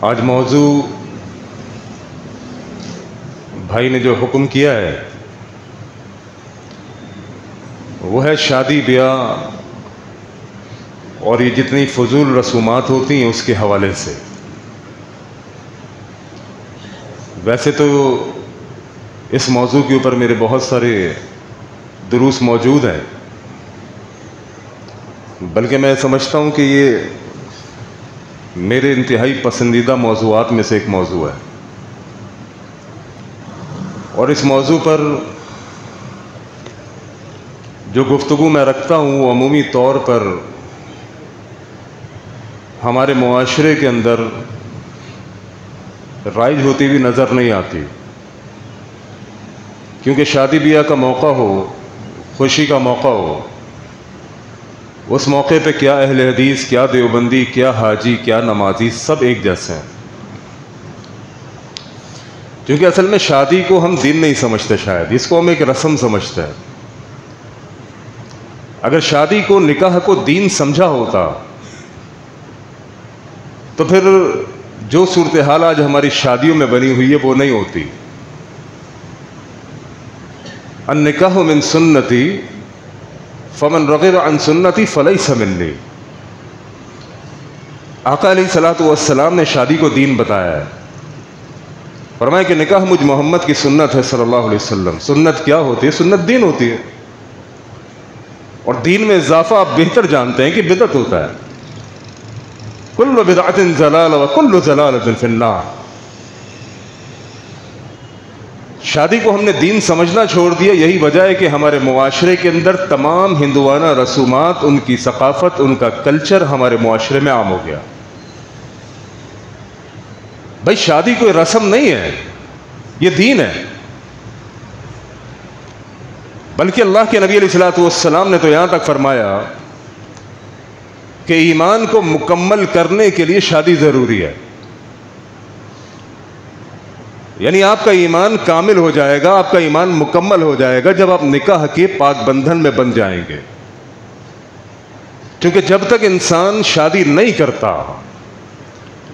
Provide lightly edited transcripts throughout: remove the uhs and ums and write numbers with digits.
آج موضوع بھائی نے جو حکم کیا ہے وہ ہے شادی بیاہ اور یہ جتنی فضول رسومات ہوتی ہیں اس کے حوالے سے۔ ویسے تو اس موضوع کے اوپر میرے بہت سارے دروس موجود ہیں، بلکہ میں سمجھتا ہوں کہ یہ میرے انتہائی پسندیدہ موضوعات میں سے ایک موضوع ہے، اور اس موضوع پر جو گفتگو میں رکھتا ہوں وہ عمومی طور پر ہمارے معاشرے کے اندر رائج ہوتی ہوئی نظر نہیں آتی، کیونکہ شادی بیاہ کا موقع ہو، خوشی کا موقع ہو، اس موقع پہ کیا اہل حدیث، کیا دیوبندی، کیا حاجی، کیا نمازی، سب ایک جیسے ہیں۔ کیونکہ اصل میں شادی کو ہم دین نہیں سمجھتے، شاید اس کو ہم ایک رسم سمجھتے ہیں۔ اگر شادی کو، نکاح کو دین سمجھا ہوتا تو پھر جو صورتحال آج ہماری شادیوں میں بنی ہوئی ہے وہ نہیں ہوتی۔ النکاح من سنتی فمن رغب عن سنتی فلیس منی۔ آقا علیہ الصلوۃ والسلام نے شادی کو دین بتایا ہے، فرمایا کہ نکاح مجھ محمد کی سنت ہے صلی اللہ علیہ وسلم۔ سنت کیا ہوتی ہے؟ سنت دین ہوتی ہے، اور دین میں اضافہ آپ بہتر جانتے ہیں کہ بدعت ہوتا ہے۔ کل بدعۃ ضلالہ وکل ضلالۃ فی النار۔ شادی کو ہم نے دین سمجھنا چھوڑ دیا، یہی وجہ ہے کہ ہمارے معاشرے کے اندر تمام ہندوانہ رسومات، ان کی ثقافت، ان کا کلچر ہمارے معاشرے میں عام ہو گیا۔ بھائی شادی کوئی رسم نہیں ہے، یہ دین ہے، بلکہ اللہ کے نبی علیہ الصلوۃ والسلام نے تو یہاں تک فرمایا کہ ایمان کو مکمل کرنے کے لیے شادی ضروری ہے۔ یعنی آپ کا ایمان کامل ہو جائے گا، آپ کا ایمان مکمل ہو جائے گا جب آپ نکاح کے پاک بندھن میں بن جائیں گے۔ کیونکہ جب تک انسان شادی نہیں کرتا،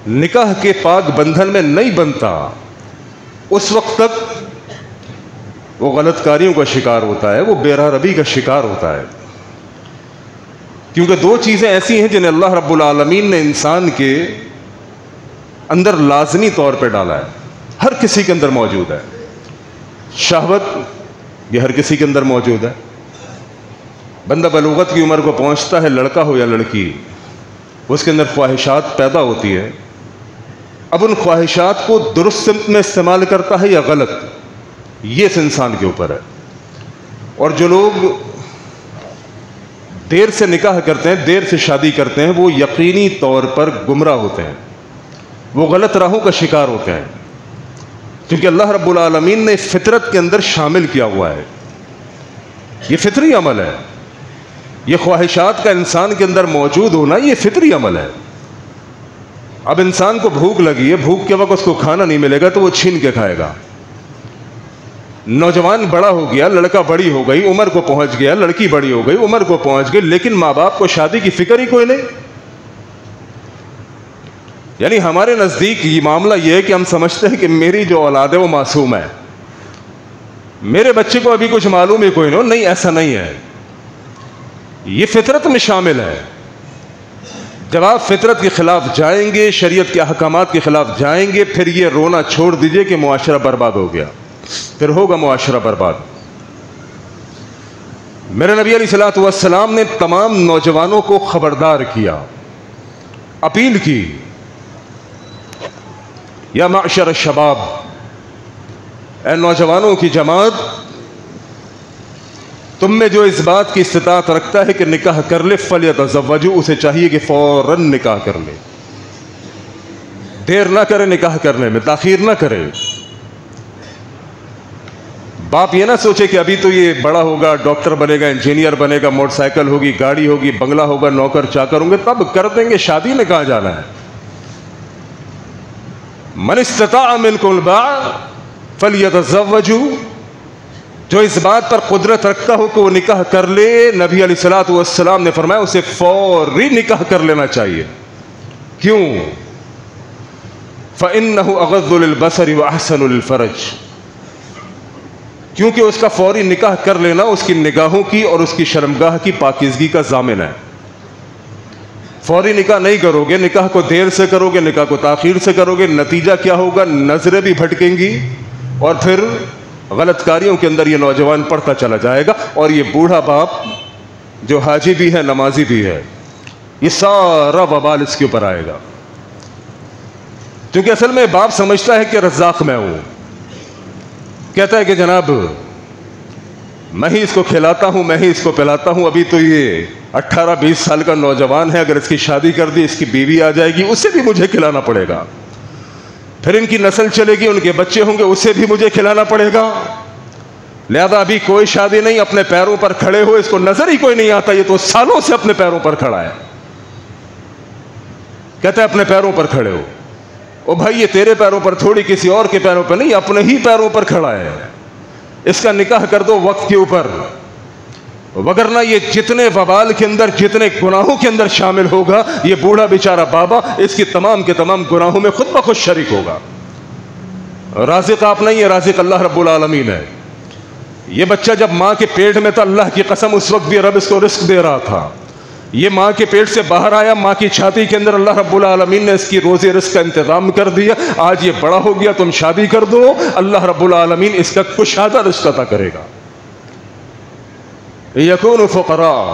نکاح کے پاک بندھن میں نہیں بنتا، اس وقت تک وہ غلط کاریوں کا شکار ہوتا ہے، وہ بے راہ روی کا شکار ہوتا ہے۔ کیونکہ دو چیزیں ایسی ہیں جنہیں اللہ رب العالمین نے انسان کے اندر لازمی طور پہ ڈالا ہے، ہر کسی کے اندر موجود ہے۔ شہوت یہ ہر کسی کے اندر موجود ہے۔ بندہ بلوغت کی عمر کو پہنچتا ہے، لڑکا ہو یا لڑکی، اس کے اندر خواہشات پیدا ہوتی ہے۔ اب ان خواہشات کو درست سمت میں استعمال کرتا ہے یا غلط، یہ اس انسان کے اوپر ہے۔ اور جو لوگ دیر سے نکاح کرتے ہیں، دیر سے شادی کرتے ہیں، وہ یقینی طور پر گمراہ ہوتے ہیں، وہ غلط راہوں کا شکار ہوتے ہیں، کیونکہ اللہ رب العالمین نے فطرت کے اندر شامل کیا ہوا ہے۔ یہ فطری عمل ہے، یہ خواہشات کا انسان کے اندر موجود ہونا یہ فطری عمل ہے۔ اب انسان کو بھوک لگی ہے، بھوک کے وقت اس کو کھانا نہیں ملے گا تو وہ چھین کے کھائے گا۔ نوجوان بڑا ہو گیا، لڑکا بڑی ہو گئی، عمر کو پہنچ گیا، لڑکی بڑی ہو گئی، عمر کو پہنچ گئی، لیکن ماں باپ کو شادی کی فکر ہی کوئی نہیں۔ یعنی ہمارے نزدیک یہ معاملہ یہ ہے کہ ہم سمجھتے ہیں کہ میری جو اولاد ہے وہ معصوم ہے، میرے بچے کو ابھی کچھ معلوم ہی کوئی نہیں۔ ایسا نہیں ہے، یہ فطرت میں شامل ہے۔ جب آپ فطرت کے خلاف جائیں گے، شریعت کے احکامات کے خلاف جائیں گے، پھر یہ رونا چھوڑ دیجئے کہ معاشرہ برباد ہو گیا، پھر ہوگا معاشرہ برباد۔ میرے نبی علیہ الصلوۃ والسلام نے تمام نوجوانوں کو خبردار کیا، اپیل کی، یا معشر الشباب، اے نوجوانوں کی جماعت، تم میں جو اس بات کی استطاعت رکھتا ہے کہ نکاح کر لے فلیتزوج، اسے چاہیے کہ فوراً نکاح کر لے، دیر نہ کرے نکاح کرنے میں، تاخیر نہ کرے۔ باپ یہ نہ سوچے کہ ابھی تو یہ بڑا ہوگا، ڈاکٹر بنے گا، انجینئر بنے گا، موٹر سائیکل ہوگی، گاڑی ہوگی، بنگلہ ہوگا، نوکر چاکر ہوں گے، تب کر دیں گے، شادی میں کہاں جانا ہے۔ من استطاع منکم الباء فلیتزوج، جو اس بات پر قدرت رکھتا ہو کہ وہ نکاح کر لے، نبی علیہ الصلوۃ والسلام نے فرمایا اسے فوری نکاح کر لینا چاہیے۔ کیوں؟ فَإِنَّهُ أَغَضُّ لِلْبَصَرِ وَأَحْسَنُ لِلْفَرْجِ، کیونکہ اس کا فوری نکاح کر لینا اس کی نگاہوں کی اور اس کی شرمگاہ کی پاکیزگی کا ضامن ہے۔ فوری نکاح نہیں کرو گے، نکاح کو دیر سے کرو گے، نکاح کو تاخیر سے کرو گے، نتیجہ کیا ہوگا؟ نظریں بھی بھٹکیں گی اور پھر غلط کاریوں کے اندر یہ نوجوان پڑھتا چلا جائے گا، اور یہ بوڑھا باپ جو حاجی بھی ہے نمازی بھی ہے، یہ سارا وبال اس کے اوپر آئے گا، کیونکہ اصل میں باپ سمجھتا ہے کہ رزاق میں ہوں، کہتا ہے کہ جناب میں ہی اس کو کھلاتا ہوں، میں ہی اس کو پلاتا ہوں، ابھی تو یہ 18-20 سال کا نوجوان ہے، اگر اس کی شادی کر دی، اس کی بیوی آ جائے گی، اسے بھی مجھے کھلانا پڑے گا، پھر ان کی نسل چلے گی، ان کے بچے ہوں گے، اسے بھی مجھے کھلانا پڑے گا، لہذا ابھی کوئی شادی نہیں، اپنے پیروں پر کھڑے ہو، اس کو نظر ہی کوئی نہیں آتا، یہ تو سالوں سے اپنے پیروں پر کھڑا ہے، کہتا ہے اپنے پیروں پر کھڑے ہو۔ او بھائی، یہ تیرے پیروں پر تھوڑی، کسی اور کے پیروں پر نہیں، اپنے ہی پیروں پر کھڑا ہے، اس کا نکاح کر دو وقت کے اوپر، وگرنہ یہ جتنے وبال کے اندر، جتنے گناہوں کے اندر شامل ہوگا، یہ بوڑھا بیچارہ بابا اس کی تمام کے تمام گناہوں میں خود بخود شریک ہوگا۔ رازق آپ نہیں ہے، رازق اللہ رب العالمین ہے۔ یہ بچہ جب ماں کے پیٹ میں تھا، اللہ کی قسم اس وقت بھی رب اس کو رزق دے رہا تھا، یہ ماں کے پیٹ سے باہر آیا، ماں کی چھاتی کے اندر اللہ رب العالمین نے اس کی روزی رزق کا انتظام کر دیا، آج یہ بڑا ہو گیا، تم شادی کر دو، اللہ رب العالمین اس کا کشادہ رزق عطا کرے گا۔ یکون فقراء،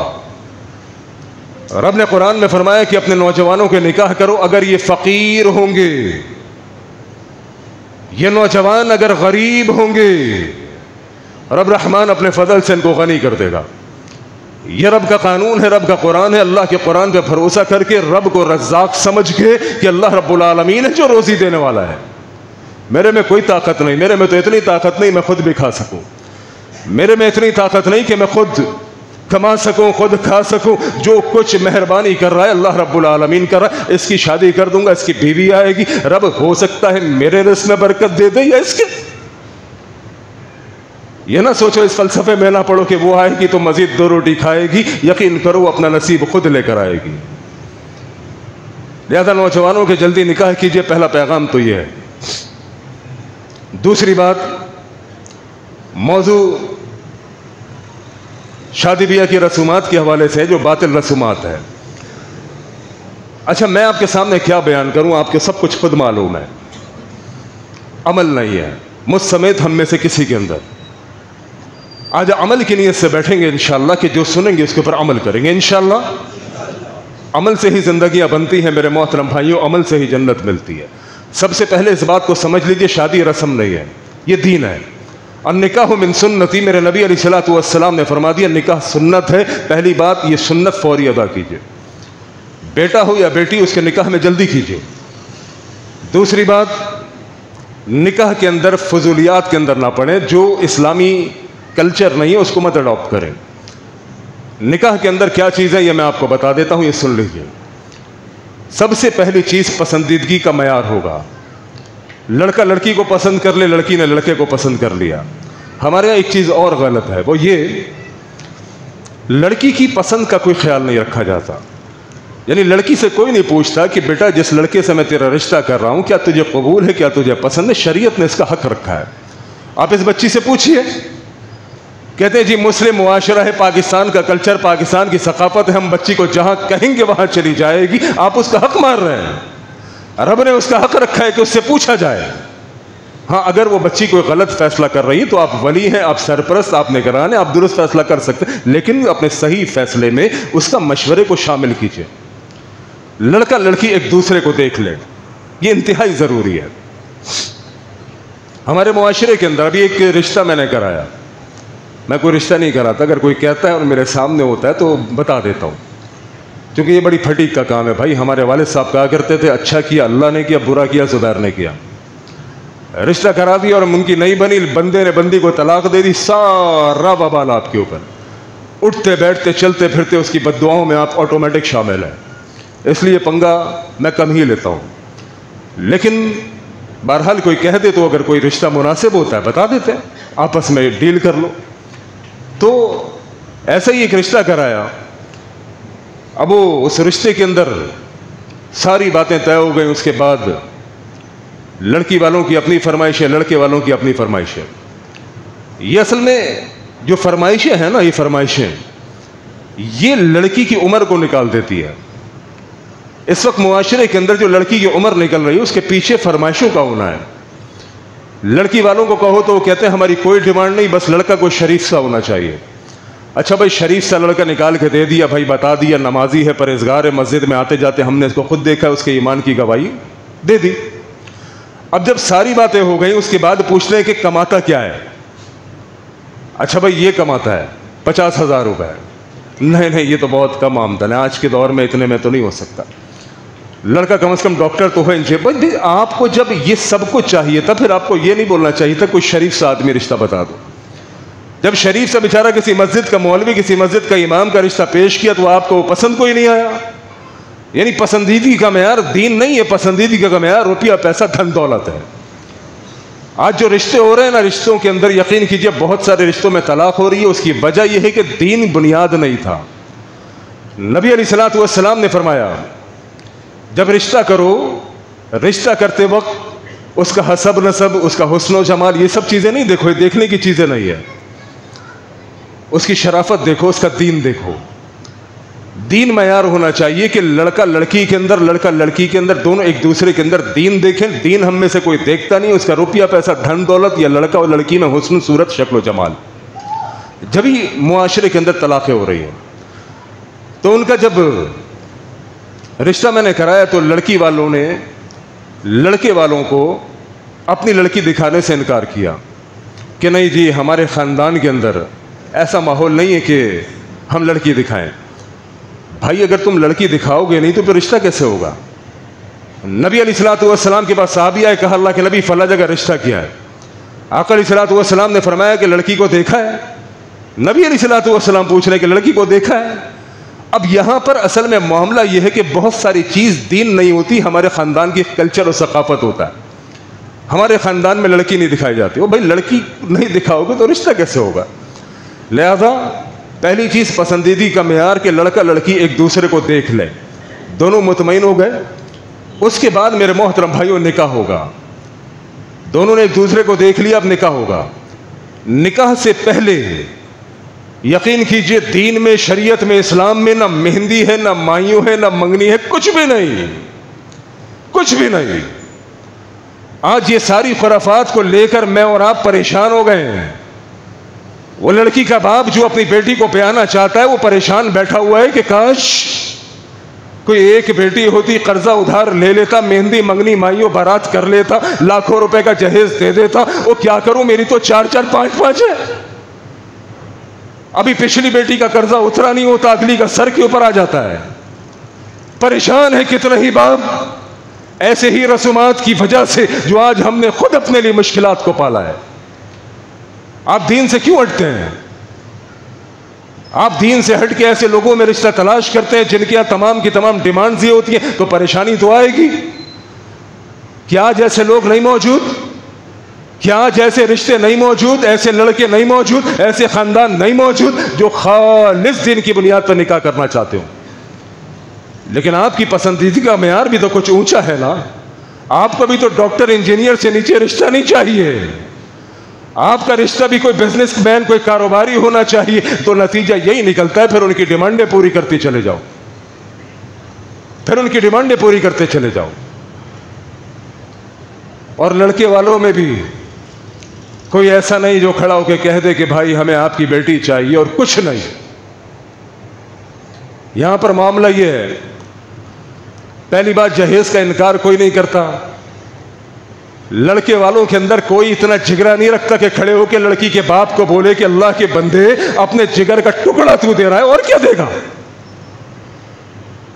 رب نے قرآن میں فرمایا کہ اپنے نوجوانوں کے نکاح کرو اگر یہ فقیر ہوں گے، یہ نوجوان اگر غریب ہوں گے، رب رحمان اپنے فضل سے ان کو غنی کر دے گا۔ یہ رب کا قانون ہے، رب کا قرآن ہے، اللہ کے قرآن پہ بھروسہ کر کے، رب کو رزاق سمجھ کے کہ اللہ رب العالمین ہے جو روزی دینے والا ہے، میرے میں کوئی طاقت نہیں، میرے میں تو اتنی طاقت نہیں میں خود بھی کھا سکوں، میرے میں اتنی طاقت نہیں کہ میں خود کما سکوں، خود کھا سکوں، جو کچھ مہربانی کر رہا ہے اللہ رب العالمین کر رہا ہے، اس کی شادی کر دوں گا، اس کی بیوی آئے گی، رب ہو سکتا ہے میرے رزق میں برکت دے دے یا اس کے۔ یہ نہ سوچو، اس فلسفے میں نہ پڑھو کہ وہ آئے گی تو مزید 2 روٹی کھائے گی، یقین کرو اپنا نصیب خود لے کر آئے گی۔ لہذا نوجوانوں کے جلدی نکاح کیجئے، پہلا پیغام تو یہ ہے۔ دوسری بات، موضوع شادی بیاہ کی رسومات کے حوالے سے جو باطل رسومات ہے۔ اچھا، میں آپ کے سامنے کیا بیان کروں، آپ کے سب کچھ خود معلوم ہے، عمل نہیں ہے مجھ سمیت ہم میں سے کسی کے اندر۔ آج عمل کی نیت سے بیٹھیں گے انشاءاللہ کہ جو سنیں گے اس کے اوپر عمل کریں گے انشاءاللہ۔ عمل سے ہی زندگیاں بنتی ہیں میرے محترم بھائیوں، عمل سے ہی جنت ملتی ہے۔ سب سے پہلے اس بات کو سمجھ لیجئے، شادی رسم نہیں ہے، یہ دین ہے۔ النکاح من سنتی، میرے نبی علیہ الصلوۃ والسلام نے فرما دیا نکاح سنت ہے۔ پہلی بات، یہ سنت فوری ادا کیجئے، بیٹا ہو یا بیٹی اس کے نکاح میں جلدی کیجئے۔ دوسری بات، نکاح کے اندر فضولیات کے اندر نہ پڑیں، جو اسلامی کلچر نہیں ہے اس کو مت اڈاپٹ کریں۔ نکاح کے اندر کیا چیز ہے یہ میں آپ کو بتا دیتا ہوں، یہ سن لیجئے۔ سب سے پہلی چیز پسندیدگی کا معیار ہوگا۔ لڑکا لڑکی کو پسند کر لے، لڑکی نے لڑکے کو پسند کر لیا۔ ہمارے یہاں ایک چیز اور غلط ہے، وہ یہ لڑکی کی پسند کا کوئی خیال نہیں رکھا جاتا، یعنی لڑکی سے کوئی نہیں پوچھتا کہ بیٹا جس لڑکے سے میں تیرا رشتہ کر رہا ہوں کیا تجھے قبول ہے، کیا تجھے پسند ہے، شریعت نے اس کا حق رکھا ہے۔ آپ اس بچی سے پوچھئے، کہتے ہیں جی مسلم معاشرہ ہے، پاکستان کا کلچر، پاکستان کی ثقافت ہے، ہم بچی کو جہاں کہیں گے وہاں چلی جائے گی۔ آپ اس کا حق مار رہے ہیں، رب نے اس کا حق رکھا ہے کہ اس سے پوچھا جائے۔ ہاں، اگر وہ بچی کوئی غلط فیصلہ کر رہی ہے تو آپ ولی ہیں، آپ سرپرست، آپ نگران ہیں، آپ درست فیصلہ کر سکتے ہیں، لیکن اپنے صحیح فیصلے میں اس کا مشورے کو شامل کیجئے۔ لڑکا لڑکی ایک دوسرے کو دیکھ لیں، یہ انتہائی ضروری ہے۔ ہمارے معاشرے کے اندر ابھی ایک رشتہ میں نے کرایا، میں کوئی رشتہ نہیں کراتا، اگر کوئی کہتا ہے اور میرے سامنے ہوتا ہے تو بتا دیتا ہوں، کیونکہ یہ بڑی پھٹیک کا کام ہے بھائی۔ ہمارے والد صاحب کہا کرتے تھے اچھا کیا اللہ نے کیا، برا کیا زبیر نے کیا۔ رشتہ کرا دیا اور ان کی نہیں بنی، بندے نے بندی کو طلاق دے دی، سارا وبال آپ کے اوپر، اٹھتے بیٹھتے چلتے پھرتے اس کی بد دعاؤں میں آپ آٹومیٹک شامل ہیں۔ اس لیے پنگا میں کم ہی لیتا ہوں، لیکن بہرحال کوئی کہہ دے تو اگر کوئی رشتہ مناسب ہوتا ہے بتا دیتے ہیں، آپس میں ڈیل کر لو۔ تو ایسا ہی ایک رشتہ کرایا، اب وہ اس رشتے کے اندر ساری باتیں طے ہو گئی، اس کے بعد لڑکی والوں کی اپنی فرمائش ہے, لڑکے والوں کی اپنی فرمائش ہے. یہ اصل میں جو فرمائشیں ہیں نا, یہ فرمائشیں یہ لڑکی کی عمر کو نکال دیتی ہے. اس وقت معاشرے کے اندر جو لڑکی کی عمر نکل رہی ہے اس کے پیچھے فرمائشوں کا ہونا ہے. لڑکی والوں کو کہو تو وہ کہتے ہیں ہماری کوئی ڈیمانڈ نہیں, بس لڑکا کوئی شریف سا ہونا چاہیے. اچھا بھائی, شریف سا لڑکا نکال کے دے دیا, بھائی بتا دیا نمازی ہے, پرہیزگار ہے, مسجد میں آتے جاتے ہم نے اس کو خود دیکھا, اس کے ایمان کی گواہی دے دی. اب جب ساری باتیں ہو گئی اس کے بعد پوچھتے ہیں کہ کماتا کیا ہے. اچھا بھائی یہ کماتا ہے 50,000 روپے. نہیں یہ تو بہت کم آمدن ہے, آج کے دور میں اتنے میں تو نہیں ہو سکتا. لڑکا کم از کم ڈاکٹر تو ہے انجینئر. بھائی آپ کو جب یہ سب کچھ چاہیے تھا پھر آپ کو یہ نہیں بولنا چاہیے تھا کوئی شریف سا آدمی رشتہ بتا دو. جب شریف سا بیچارہ کسی مسجد کا مولوی, کسی مسجد کا امام کا رشتہ پیش کیا تو آپ کو پسند کوئی نہیں آیا. یعنی پسندیدگی کا معیار دین نہیں ہے, پسندیدگی کا معیار روپیہ پیسہ دھن دولت ہے. آج جو رشتے ہو رہے ہیں نا, رشتوں کے اندر یقین کیجئے بہت سارے رشتوں میں طلاق ہو رہی ہے. اس کی وجہ یہ ہے کہ دین بنیاد نہیں تھا. نبی علیہ الصلوۃ والسلام نے فرمایا جب رشتہ کرو, رشتہ کرتے وقت اس کا حسب نسب, اس کا حسن و جمال, یہ سب چیزیں نہیں دیکھو, یہ دیکھنے کی چیزیں نہیں ہے. اس کی شرافت دیکھو, اس کا دین دیکھو. دین معیار ہونا چاہیے کہ لڑکا لڑکی کے اندر, لڑکا لڑکی کے اندر, دونوں ایک دوسرے کے اندر دین دیکھیں. دین ہم میں سے کوئی دیکھتا نہیں, اس کا روپیہ پیسہ دھن دولت, یا لڑکا اور لڑکی میں حسن صورت شکل و جمال. جبھی معاشرے کے اندر طلاقیں ہو رہی ہیں. تو ان کا جب رشتہ میں نے کرایا تو لڑکی والوں نے لڑکے والوں کو اپنی لڑکی دکھانے سے انکار کیا کہ نہیں جی ہمارے خاندان کے اندر ایسا ماحول نہیں ہے کہ ہم لڑکی دکھائیں. بھائی اگر تم لڑکی دکھاؤ گے نہیں تو پھر رشتہ کیسے ہوگا؟ نبی علیہ الصلوۃ والسلام کے پاس صحابی آئے, کہا اللہ کے نبی فلاں جگہ رشتہ کیا ہے. آقا علیہ الصلوۃ والسلام نے فرمایا کہ لڑکی کو دیکھا ہے. نبی علیہ الصلوۃ والسلام پوچھ رہے کہ لڑکی کو دیکھا ہے. اب یہاں پر اصل میں معاملہ یہ ہے کہ بہت ساری چیز دین نہیں ہوتی, ہمارے خاندان کی کلچر اور ثقافت ہوتا ہے. ہمارے خاندان میں لڑکی نہیں دکھائی جاتی. وہ بھائی لڑکی نہیں دکھاؤ گے تو رشتہ کیسے ہوگا؟ لہذا پہلی چیز پسندیدگی کا معیار کہ لڑکا لڑکی ایک دوسرے کو دیکھ لے, دونوں مطمئن ہو گئے. اس کے بعد میرے محترم بھائیوں نکاح ہوگا. دونوں نے ایک دوسرے کو دیکھ لیا, اب نکاح ہوگا. نکاح سے پہلے یقین کیجئے دین میں, شریعت میں, اسلام میں نہ مہندی ہے, نہ مائیوں ہے, نہ منگنی ہے, کچھ بھی نہیں, کچھ بھی نہیں. آج یہ ساری خرافات کو لے کر میں اور آپ پریشان ہو گئے ہیں. وہ لڑکی کا باپ جو اپنی بیٹی کو بیانا چاہتا ہے وہ پریشان بیٹھا ہوا ہے کہ کاش کوئی ایک بیٹی ہوتی, قرضہ ادھار لے لیتا, مہندی منگنی مائیوں بارات کر لیتا, لاکھوں روپے کا جہیز دے دیتا. وہ کیا کروں, میری تو 4-4 5-5 ہے. ابھی پچھلی بیٹی کا قرضہ اترا نہیں ہوتا, اگلی کا سر کے اوپر آ جاتا ہے. پریشان ہے کتنے ہی باپ ایسے ہی رسومات کی وجہ سے جو آج ہم نے خود اپنے لیے مشکلات کو پالا ہے. آپ دین سے کیوں ہٹتے ہیں؟ آپ دین سے ہٹ کے ایسے لوگوں میں رشتہ تلاش کرتے ہیں جن کی تمام کی تمام ڈیمانڈز یہ ہوتی ہیں, تو پریشانی تو آئے گی. کیا جیسے لوگ نہیں موجود, کیا جیسے رشتے نہیں موجود, ایسے لڑکے نہیں موجود, ایسے خاندان نہیں موجود جو خالص دین کی بنیاد پر نکاح کرنا چاہتے ہوں. لیکن آپ کی پسندیدگی کا معیار بھی تو کچھ اونچا ہے نا. آپ کو بھی تو ڈاکٹر انجینئر سے نیچے رشتہ نہیں چاہیے. آپ کا رشتہ بھی کوئی بزنس مین, کوئی کاروباری ہونا چاہیے. تو نتیجہ یہی نکلتا ہے, پھر ان کی ڈیمانڈیں پوری کرتے چلے جاؤ, پھر ان کی ڈیمانڈیں پوری کرتے چلے جاؤ. اور لڑکے والوں میں بھی کوئی ایسا نہیں جو کھڑا ہو کے کہہ دے کہ بھائی ہمیں آپ کی بیٹی چاہیے, اور کچھ نہیں. یہاں پر معاملہ یہ ہے, پہلی بات جہیز کا انکار کوئی نہیں کرتا. لڑکے والوں کے اندر کوئی اتنا جگرا نہیں رکھتا کہ کھڑے ہو کے لڑکی کے باپ کو بولے کہ اللہ کے بندے اپنے جگر کا ٹکڑا تو دے رہا ہے, اور کیا دے گا.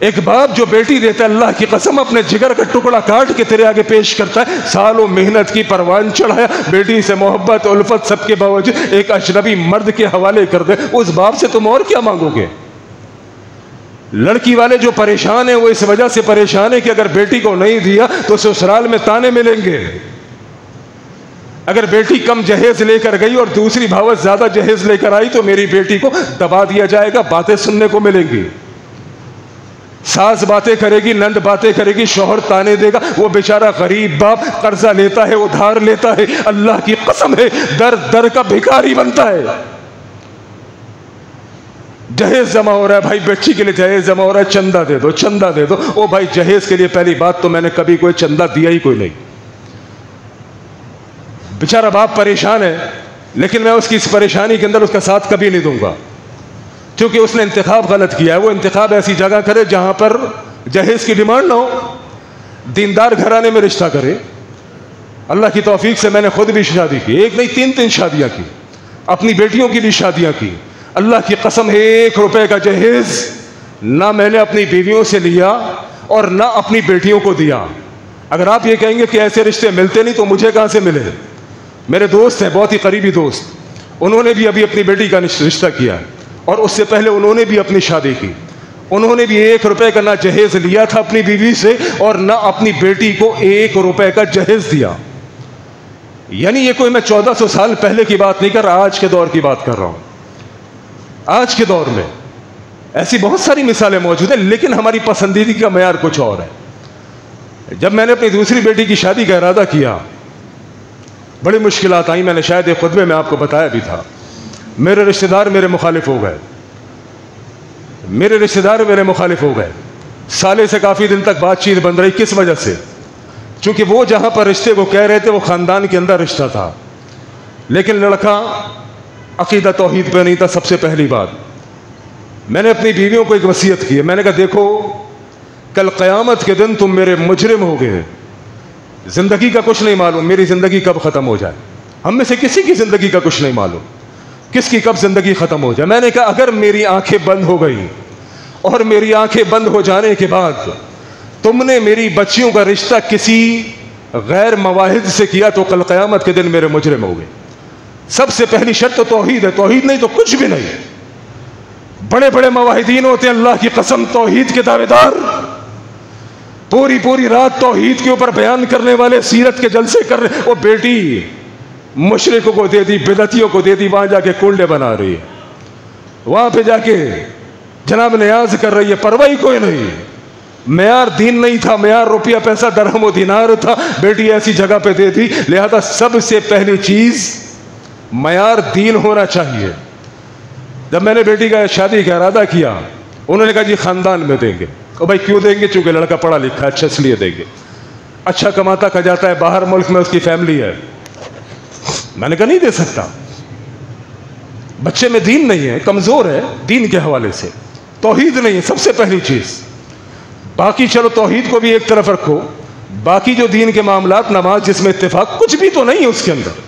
ایک باپ جو بیٹی دیتا ہے اللہ کی قسم اپنے جگر کا ٹکڑا کاٹ کے تیرے آگے پیش کرتا ہے. سالوں محنت کی پروان چڑھایا, بیٹی سے محبت الفت سب کے باوجود ایک اجنبی مرد کے حوالے کر دے. اس باپ سے تم اور کیا مانگو گے؟ لڑکی والے جو پریشان ہیں وہ اس وجہ سے پریشان ہیں کہ اگر بیٹی کو نہیں دیا تو سسرال میں تانے ملیں گے. اگر بیٹی کم جہیز لے کر گئی اور دوسری بھاوت زیادہ جہیز لے کر آئی تو میری بیٹی کو دبا دیا جائے گا, باتیں سننے کو ملیں گی. ساز باتیں کرے گی، نند باتیں کرے گی، شوہر تانے دے گا، وہ بیچارہ غریب باپ قرضہ لیتا ہے، ادھار لیتا ہے، اللہ کی قسم ہے در در کا بھکاری بنتا ہے۔ جہیز جمع ہو رہا ہے بھائی، بچی کے لیے جہیز جمع ہو رہا ہے، چندہ دے دو، چندہ دے دو۔ او بھائی جہیز کے لیے پہلی بات تو میں نے کبھی کوئی چندہ دیا ہی کوئی نہیں۔ بیچارہ باپ پریشان ہے، لیکن میں اس کی اس پریشانی کے اندر اس کا ساتھ کبھی نہیں دوں گا، کیونکہ اس نے انتخاب غلط کیا ہے۔ وہ انتخاب ایسی جگہ کرے جہاں پر جہیز کی ڈیمانڈ نہ ہو، دیندار گھرانے میں رشتہ کرے۔ اللہ کی توفیق سے میں نے خود بھی شادی کی، ایک نہیں تین شادیاں کی، اپنی بیٹیوں کی بھی شادیاں کی۔ اللہ کی قسم 1 روپے کا جہیز نہ میں نے اپنی بیویوں سے لیا اور نہ اپنی بیٹیوں کو دیا۔ اگر آپ یہ کہیں گے کہ ایسے رشتے ملتے نہیں تو مجھے کہاں سے ملے؟ میرے دوست ہیں، بہت ہی قریبی دوست، انہوں نے بھی ابھی اپنی بیٹی کا رشتہ کیا ہے، اور اس سے پہلے انہوں نے بھی اپنی شادی کی۔ انہوں نے بھی 1 روپے کا نہ جہیز لیا تھا اپنی بیوی سے، اور نہ اپنی بیٹی کو 1 روپے کا جہیز دیا۔ یعنی یہ کوئی میں 1400 سال پہلے کی بات نہیں کر رہا، آج کے دور کی بات کر رہا ہوں۔ آج کے دور میں ایسی بہت ساری مثالیں موجود ہیں، لیکن ہماری پسندیدگی کا معیار کچھ اور ہے۔ جب میں نے اپنی دوسری بیٹی کی شادی کا ارادہ کیا، بڑی مشکلات آئیں، میں نے شاید ایک خطبے میں آپ کو بتایا بھی تھا۔ میرے رشتہ دار میرے مخالف ہو گئے، میرے رشتہ دار میرے مخالف ہو گئے۔ سالے سے کافی دن تک بات چیت بن رہی، کس وجہ سے؟ چونکہ وہ جہاں پر رشتے کو کہہ رہے تھے وہ خاندان کے اندر رشتہ تھا، لیکن لڑکا عقیدہ توحید پہ نہیں تھا۔ سب سے پہلی بات، میں نے اپنی بیویوں کو ایک وصیت کی ہے، میں نے کہا دیکھو کل قیامت کے دن تم میرے مجرم ہو گئے، زندگی کا کچھ نہیں معلوم میری زندگی کب ختم ہو جائے، ہم میں سے کسی کی زندگی کا کچھ نہیں معلوم کس کی کب زندگی ختم ہو جائے۔ میں نے کہا اگر میری آنکھیں بند ہو گئی اور میری آنکھیں بند ہو جانے کے بعد تم نے میری بچیوں کا رشتہ کسی غیر مواہد سے کیا تو کل قیامت کے دن میرے مجرم ہو گئے۔ سب سے پہلی شرط تو توحید ہے، توحید نہیں تو کچھ بھی نہیں۔ بڑے بڑے مواحدین ہوتے ہیں، اللہ کی قسم توحید کے دعوے دار، پوری رات توحید کے اوپر بیان کرنے والے، سیرت کے جلسے کر رہے، وہ بیٹی مشرکوں کو دے دی، بدعتیوں کو دے دی، وہاں جا کے کنڈے بنا رہی ہے، وہاں پہ جا کے جناب نیاز کر رہی ہے، پرواہی کوئی نہیں۔ معیار دین نہیں تھا، معیار روپیہ پیسہ درہم و دینار تھا، بیٹی ایسی جگہ پہ دے دی۔ لہذا سب سے پہلی چیز معیار دین ہونا چاہیے۔ جب میں نے بیٹی کا شادی کا ارادہ کیا، انہوں نے کہا جی خاندان میں دیں گے۔ اور بھائی کیوں دیں گے؟ چونکہ لڑکا پڑھا لکھا ہے، اچھا اس لیے دیں گے، اچھا کماتا کھجاتا ہے، باہر ملک میں اس کی فیملی ہے۔ میں نے کہا نہیں دے سکتا، بچے میں دین نہیں ہے، کمزور ہے دین کے حوالے سے، توحید نہیں ہے سب سے پہلی چیز۔ باقی چلو توحید کو بھی ایک طرف رکھو، باقی جو دین کے معاملات، نماز جس میں اتفاق، کچھ بھی تو نہیں ہے اس کے اندر،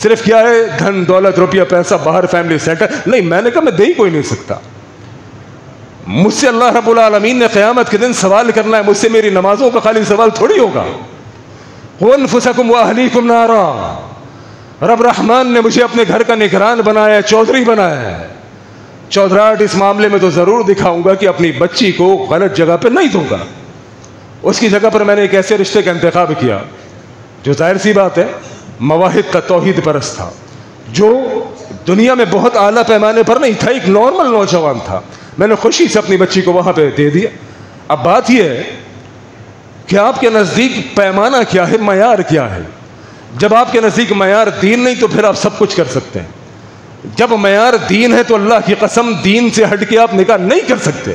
صرف کیا ہے دھن دولت روپیہ پیسہ، باہر فیملی سیٹل نہیں۔ میں نے کہا میں دے ہی کوئی نہیں سکتا، مجھ سے اللہ رب العالمین نے قیامت کے دن سوال کرنا ہے، مجھ سے میری نمازوں کا خالی سوال تھوڑی ہوگا۔ وَأَنفُسَكُمْ وَأَهْلِيكُمْ نَارًا، رب رحمان نے مجھے اپنے گھر کا نگران بنایا ہے، چودھری بنایا ہے۔ چودھراہٹ اس معاملے میں تو ضرور دکھاؤں گا کہ اپنی بچی کو غلط جگہ پہ نہیں دوں گا، اس کی جگہ پر میں نے ایک ایسے رشتے کا انتخاب کیا جو ظاہر سی بات ہے مواہد کا توحید پرست تھا، جو دنیا میں بہت اعلیٰ پیمانے پر نہیں تھا، ایک نارمل نوجوان تھا۔ میں نے خوشی سے اپنی بچی کو وہاں پہ دے دیا۔ اب بات یہ ہے کہ آپ کے نزدیک پیمانہ کیا ہے، معیار کیا ہے؟ جب آپ کے نزدیک معیار دین نہیں تو پھر آپ سب کچھ کر سکتے ہیں۔ جب معیار دین ہے تو اللہ کی قسم دین سے ہٹ کے آپ نکاح نہیں کر سکتے۔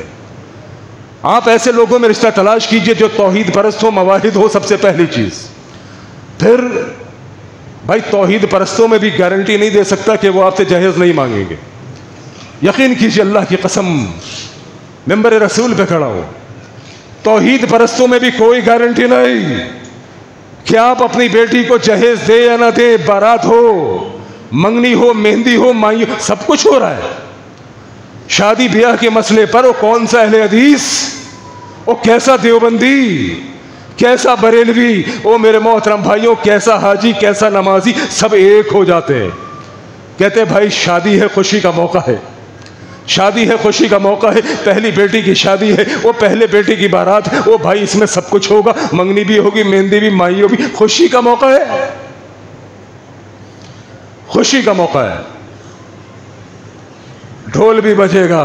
آپ ایسے لوگوں میں رشتہ تلاش کیجئے جو توحید پرست ہو، مواہد ہو، سب سے پہلی چیز۔ پھر بھائی توحید پرستوں میں بھی گارنٹی نہیں دے سکتا کہ وہ آپ سے جہیز نہیں مانگیں گے۔ یقین کیجئے اللہ کی قسم، ممبر رسول پہ کھڑا ہو، توحید پرستوں میں بھی کوئی گارنٹی نہیں کہ آپ اپنی بیٹی کو جہیز دے یا نہ دے، بارات ہو، منگنی ہو، مہندی ہو، مائی ہو، سب کچھ ہو رہا ہے۔ شادی بیاہ کے مسئلے پر وہ کون سا اہل حدیث، وہ کیسا دیوبندی، کیسا بریلوی، او میرے محترم بھائیوں، کیسا حاجی، کیسا نمازی، سب ایک ہو جاتے ہیں۔ کہتے ہیں بھائی شادی ہے، خوشی کا موقع ہے، شادی ہے، خوشی کا موقع ہے، پہلی بیٹی کی شادی ہے، وہ پہلے بیٹی کی بارات ہے، وہ بھائی اس میں سب کچھ ہوگا، منگنی بھی ہوگی، مہندی بھی، مائیوں بھی، خوشی کا موقع ہے، خوشی کا موقع ہے، ڈھول بھی بجے گا،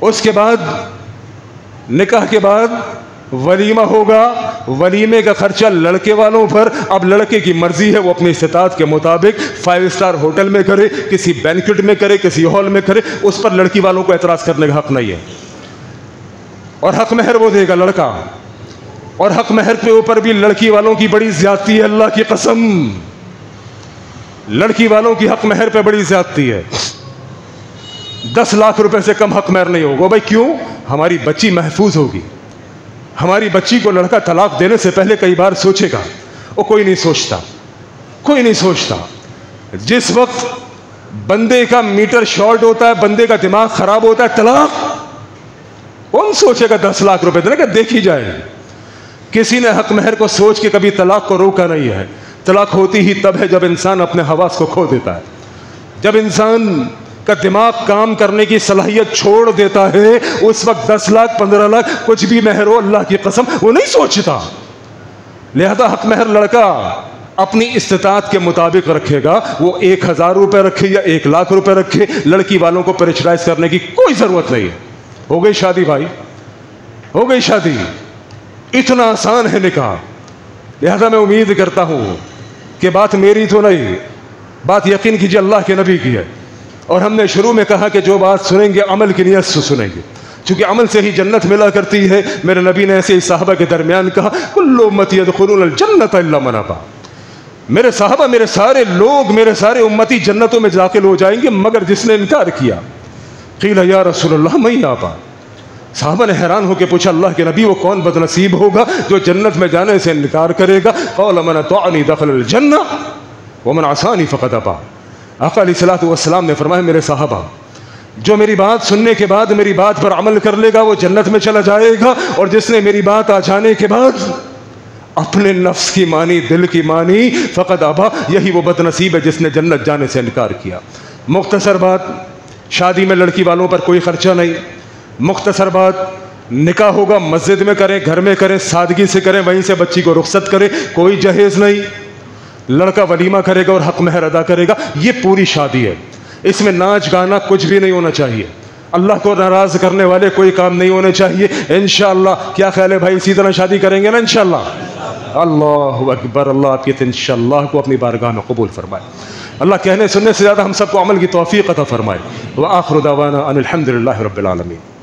اس کے بعد نکاح کے بعد ولیمہ ہوگا. ولیمے کا خرچہ لڑکے والوں پر. اب لڑکے کی مرضی ہے وہ اپنی استطاعت کے مطابق 5 اسٹار ہوٹل میں کرے, کسی بینکٹ میں کرے, کسی ہال میں کرے, اس پر لڑکی والوں کو اعتراض کرنے کا حق نہیں ہے. اور حق مہر وہ دے گا لڑکا. اور حق مہر کے اوپر بھی لڑکی والوں کی بڑی زیادتی ہے, اللہ کی قسم, لڑکی والوں کی حق مہر پہ بڑی زیادتی ہے. 10 لاکھ روپے سے کم حق مہر نہیں ہوگا. بھائی کیوں؟ ہماری بچی محفوظ ہوگی. ہماری بچی کو لڑکا طلاق دینے سے پہلے کئی بار سوچے گا. وہ کوئی نہیں سوچتا, کوئی نہیں سوچتا. جس وقت بندے کا میٹر شارٹ ہوتا ہے, بندے کا دماغ خراب ہوتا ہے, طلاق, کون سوچے گا 10 لاکھ روپے دینے کا؟ دیکھی جائے. کسی نے حق مہر کو سوچ کے کبھی طلاق کو روکا نہیں ہے. طلاق ہوتی ہی تب ہے جب انسان اپنے حواس کو کھو دیتا ہے, جب انسان کا دماغ کام کرنے کی صلاحیت چھوڑ دیتا ہے. اس وقت 10 لاکھ 15 لاکھ کچھ بھی مہر ہو, اللہ کی قسم وہ نہیں سوچتا. لہذا حق مہر لڑکا اپنی استطاعت کے مطابق رکھے گا. وہ 1000 روپے رکھے یا 1 لاکھ روپے رکھے, لڑکی والوں کو پریشرائز کرنے کی کوئی ضرورت نہیں ہے. ہو گئی شادی بھائی, ہو گئی شادی. اتنا آسان ہے نکاح. لہذا میں امید کرتا ہوں کہ بات میری تو نہیں, بات یقین کیجیے اللہ کے نبی کی ہے. اور ہم نے شروع میں کہا کہ جو بات سنیں گے عمل کی نیت سے سنیں گے, چونکہ عمل سے ہی جنت ملا کرتی ہے. میرے نبی نے ایسے ہی صحابہ کے درمیان کہا کل امتی یدخلون الجنت الا من ابا. میرے صحابہ, میرے سارے لوگ, میرے سارے امتی جنتوں میں داخل ہو جائیں گے مگر جس نے انکار کیا. قیل یا رسول اللہ من ابا. صحابہ نے حیران ہو کے پوچھا اللہ کے نبی وہ کون بد نصیب ہوگا جو جنت میں جانے سے انکار کرے گا؟ قال من اطاعنی دخل الجنہ ومن عصانی فقد ابا. آقا علیہ الصلوۃ والسلام نے فرمایا میرے صحابہ, جو میری بات سننے کے بعد میری بات پر عمل کر لے گا وہ جنت میں چلا جائے گا, اور جس نے میری بات آ جانے کے بعد اپنے نفس کی مانی, دل کی مانی, فقد ابا, یہی وہ بد نصیب ہے جس نے جنت جانے سے انکار کیا. مختصر بات, شادی میں لڑکی والوں پر کوئی خرچہ نہیں. مختصر بات, نکاح ہوگا مسجد میں کریں, گھر میں کریں, سادگی سے کریں, وہیں سے بچی کو رخصت کریں, کوئی جہیز نہیں. لڑکا ولیمہ کرے گا اور حق مہر ادا کرے گا. یہ پوری شادی ہے, اس میں ناچ گانا کچھ بھی نہیں ہونا چاہیے. اللہ کو ناراض کرنے والے کوئی کام نہیں ہونے چاہیے. انشاءاللہ. کیا خیال ہے بھائی, اسی طرح شادی کریں گے نا انشاءاللہ؟ اللہ اکبر. اللہ آپ کی انشاءاللہ کو اپنی بارگاہ میں قبول فرمائے. اللہ کہنے سننے سے زیادہ ہم سب کو عمل کی توفیق عطا فرمائے. وآخر دعوانا ان الحمد للہ رب العالمین.